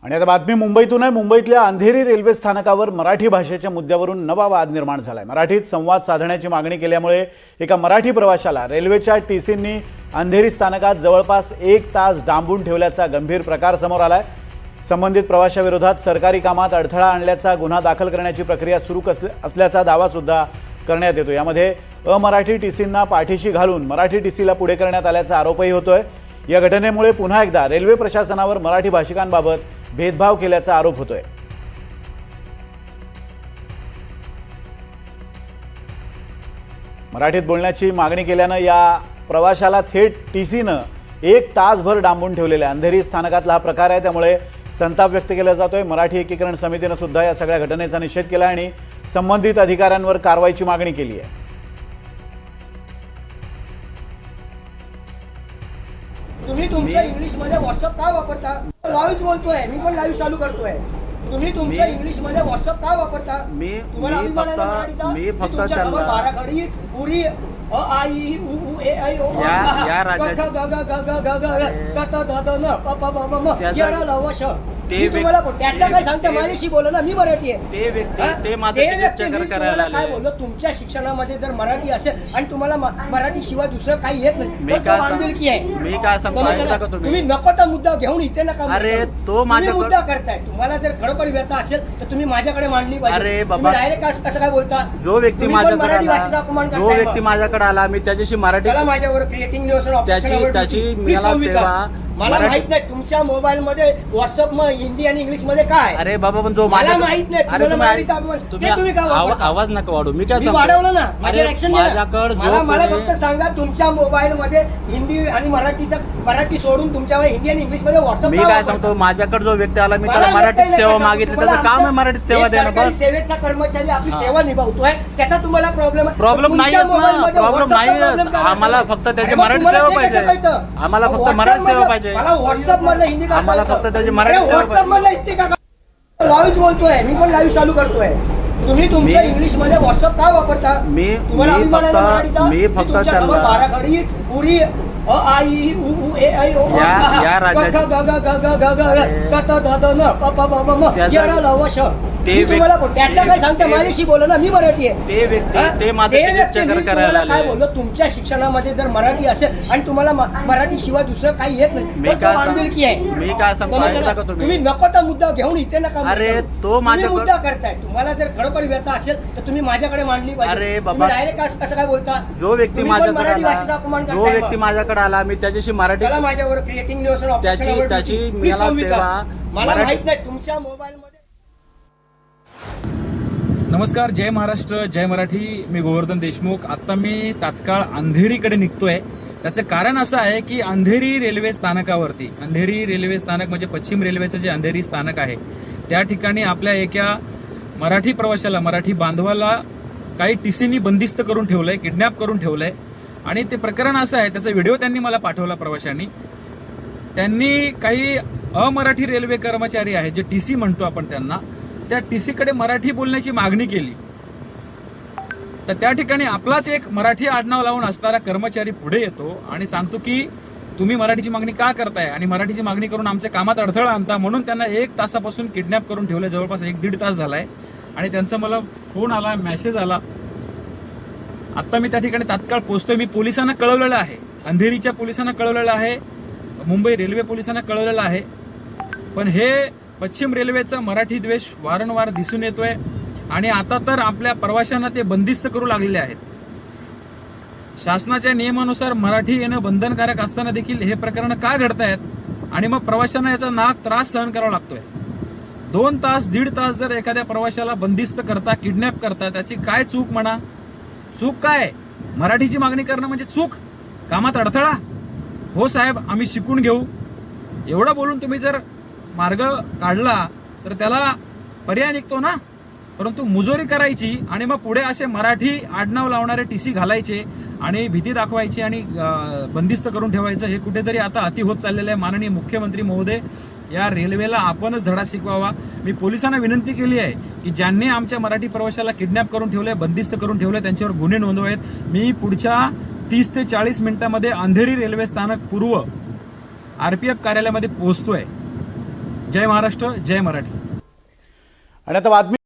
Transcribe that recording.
आणि आता बातमी मुंबईतून आहे। मुंबईतल्या अंधेरी रेल्वे स्थानकावर मराठी भाषेच्या मुद्द्यावरून नवा वाद निर्माण झालाय। मराठीत संवाद साधण्याची मागणी केल्यामुळे एका मराठी प्रवाशाला रेल्वेच्या टीसींनी अंधेरी स्थानकात जवळपास 1 तास डांबून ठेवल्याचा गंभीर प्रकार समोर आलाय। संबंधित प्रवाशाविरोधात सरकारी कामात अडथळा आणल्याचा गुन्हा दाखल करण्याची प्रक्रिया सुरू असल्याचा दावा सुद्धा करण्यात येतो। यामध्ये अमराठी टीसींना पाठीशी घालून मराठी टीसीला पुढे करण्यात आल्याचा आरोपही होतोय। या घटनेमुळे पुन्हा एकदा रेल्वे प्रशासनावर मराठी भाषिकांबाबत भेदभाव केल्याचा आरोप होतोय। मराठीत बोलण्याची मागणी केल्यानं या प्रवाशाला थेट टीसीनं 1 तासभर डांबून ठेवलेला अंधेरी स्थानकातला हा प्रकार आहे। त्यामुळे संताप व्यक्त केला जातोय। मराठी एकीकरण समितीने सुद्धा या सगळ्या घटनेचा निषेध केला आणि संबंधित अधिकाऱ्यांवर कारवाईची मागणी केली आहे। तुम्ही तुमच्या इंग्लिश मध्ये व्हॉट्सअप का वापरता? लाईव्ह बोलतोय, मी पण लाईव्ह चालू करतोय। तुम्ही तुमच्या इंग्लिश मध्ये व्हॉट्सअप का वापरता? तुम्हाला अभिमान आहे ना मराठीचा? मी फक्त तुमच्या समोर 12 खडी पुरी अ आ इ उ ऊ ए ऐ ओ या राजाची ग ग ग ग ग ग त त ध ध न प प ब ब म यारा लवश ते तुम्हाला त्याचा काय सांगते? माझ्याशी बोला ना, मी मराठी आहे। ते व्यक्ती ते माझं चक्कर करायला काय बोललो? तुमच्या शिक्षणामध्ये जर मराठी असेल आणि तुम्हाला मराठी शिवाय दुसरं काही येत नाही तर बांधिलकी आहे। मी काय सांगतो तुम्ही नको तर मुद्दा घेऊन इथे नका। अरे तो माझ्या मुद्दा करताय। तुम्हाला जर खरोखर व्यथा असेल तर तुम्ही माझ्याकडे मांडली पाहिजे। अरे बाबा, डायरेक्ट कसं काय बोलता? जो व्यक्ती माझ्याकडे आला, जो व्यक्ती माझ्याकडे माझ्याकडे आला, मी त्याच्याशी मराठी माझ्यावर क्रिएटिंग न्यूज त्याची मला सेवा मला माहित नाही तुमच्या मोबाईल मध्ये व्हॉट्सअप मध्ये हिंदी आणि इंग्लिश मध्ये काय? अरे बाबा, पण जो मला माहित नाही तुम्ही आवाज नका वाढू। मी काय वाढवलं ना, माझ्या ऍक्शन माझ्याकडे मला फक्त सांगा तुमच्या मोबाईल मध्ये हिंदी आणि मराठी सोडून तुमच्यावर हिंदी आणि इंग्लिश मध्ये व्हॉट्सअप मी काय सांगतो, माझ्याकडे जो व्यक्ती आला, मी त्याला मराठीत सेवा मागितली, त्याचं काम आहे मराठीत सेवा देणं। बस सेवेचा कर्मचारी आपली सेवा निभावतोय, त्याचा तुम्हाला प्रॉब्लेम नाही। प्रॉब्लेम नाही, आम्हाला फक्त त्याची मराठी सेवा पाहिजे। आम्हाला फक्त मराठी सेवा पाहिजे। मला व्हॉट्सअप मधलं हिंदी का? आम्हाला फक्त त्याची मराठी सेवा व्हॉट्सअप मधलं हिंदी का? लाईव्ह बोलतोय, मी पण लाईव्ह चालू करतोय। तुम्ही तुमच्या इंग्लिश मध्ये व्हॉट्सअप का वापरता? तुम्हाला अभिमान आहे ना मराठीचा? मी फक्त तुमच्या समोर 12 खडी पुरी अ आ इ उ ऊ ए ऐ ओ या राजाची ग ग ग ग ग ग त त ध ध न प प ब ब म यारा लवश तुम्हाला त्याचा काय सांगते? माझ्याशी बोला ना, मी मराठी आहे। ते व्यक्ती ते माझं चक्कर करायला काय बोललो? तुमच्या शिक्षणामध्ये जर मराठी असेल आणि तुम्हाला मराठी शिवाय दुसरं काही येत नाही तर बांधिलकी आहे। मी काय सांगतो, तुम्ही नको तर मुद्दा घेऊन इथे नका। अरे तो माझ्या मुद्दा करताय। तुम्हाला जर खरोखर व्यथा असेल तर तुम्ही माझ्याकडे मांडली पाहिजे। अरे बाबा, डायरेक्ट कसं काय बोलता? जो व्यक्ती माझ्याकडे आला, जो व्यक्ती माझ्याकडे माझ्याकडे आला, मी त्याच्याशी मराठी माझ्यावर क्रिएटिंग न्यूज त्याची मला सेवा मला माहित नाही तुमच्या मोबाईल मध्ये। नमस्कार, जय महाराष्ट्र, जय मराठी। मी गोवर्धन देशमुख। आता मी तात्काळ अंधेरीकडे निघतोय। त्याचं कारण असं आहे की अंधेरी रेल्वे स्थानकावरती, अंधेरी रेल्वे स्थानक म्हणजे पश्चिम रेल्वेचं जे अंधेरी स्थानक आहे त्या ठिकाणी आपल्या एका मराठी प्रवाशाला, मराठी बांधवाला काही टीसीनी बंदिस्त करून ठेवलंय, किडनॅप करून ठेवलंय। आणि ते प्रकरण असं आहे, त्याचा व्हिडिओ त्यांनी मला पाठवला प्रवाशांनी। त्यांनी काही अमराठी रेल्वे कर्मचारी आहेत, जे टीसी म्हणतो आपण त्यांना, त्या टीसीकडे मराठी बोलण्याची मागणी केली। तर त्या ठिकाणी आपलाच एक मराठी आडनाव लावून असणारा कर्मचारी पुढे येतो आणि सांगतो की तुम्ही मराठीची मागणी का करताय आणि मराठीची मागणी करून आमच्या कामात अडथळा आणता, म्हणून त्यांना 1 तासापासून किडनॅप करून ठेवलं। जवळपास 1-1.5 तास झालाय आणि त्यांचा मला फोन आला, मेसेज आला। आता मी त्या ठिकाणी तात्काळ पोहोचतोय। मी पोलिसांना कळवलेलं आहे, अंधेरीच्या पोलिसांना कळवलेलं आहे, मुंबई रेल्वे पोलिसांना कळवलेलं आहे। पण हे पश्चिम रेल्वेचा मराठी द्वेष वारंवार दिसून येतोय आणि आता तर आपल्या प्रवाशांना ते बंदिस्त करू लागलेले आहेत। शासनाच्या नियमानुसार मराठी येणं बंधनकारक असताना देखील हे प्रकरण का घडतायत आणि मग प्रवाशांना याचा त्रास सहन करावा लागतोय। 2 तास 1.5 तास जर एखाद्या प्रवाशाला बंदिस्त करता, किडनॅप करता, त्याची काय चूक म्हणा? चूक काय? मराठीची मागणी करणं म्हणजे चूक? कामात अडथळा? हो साहेब, आम्ही शिकून घेऊ, एवढं बोलून तुम्ही जर मार्ग काढला तर त्याला पर्याय निघतो ना। परंतु मुजोरी करायची आणि मग पुढे असे मराठी आडनाव लावणारे टीसी घालायचे आणि भीती दाखवायची आणि बंदिस्त करून ठेवायचं, हे कुठेतरी आता अति होत चाललेलं आहे। माननीय मुख्यमंत्री महोदय, या रेल्वेला आपणच धडा शिकवावा। मी पोलिसांना विनंती केली आहे की ज्यांनी आमच्या मराठी प्रवाशाला किडनॅप करून ठेवलंय, बंदिस्त करून ठेवलंय, त्यांच्यावर गुन्हे नोंदवावेत। मी पुढच्या 30 ते 40 मिनिटांमध्ये अंधेरी रेल्वे स्थानक पूर्व RPF कार्यालयामध्ये पोहोचतोय। जय महाराष्ट्र, जय मराठी. आणि आता बातमी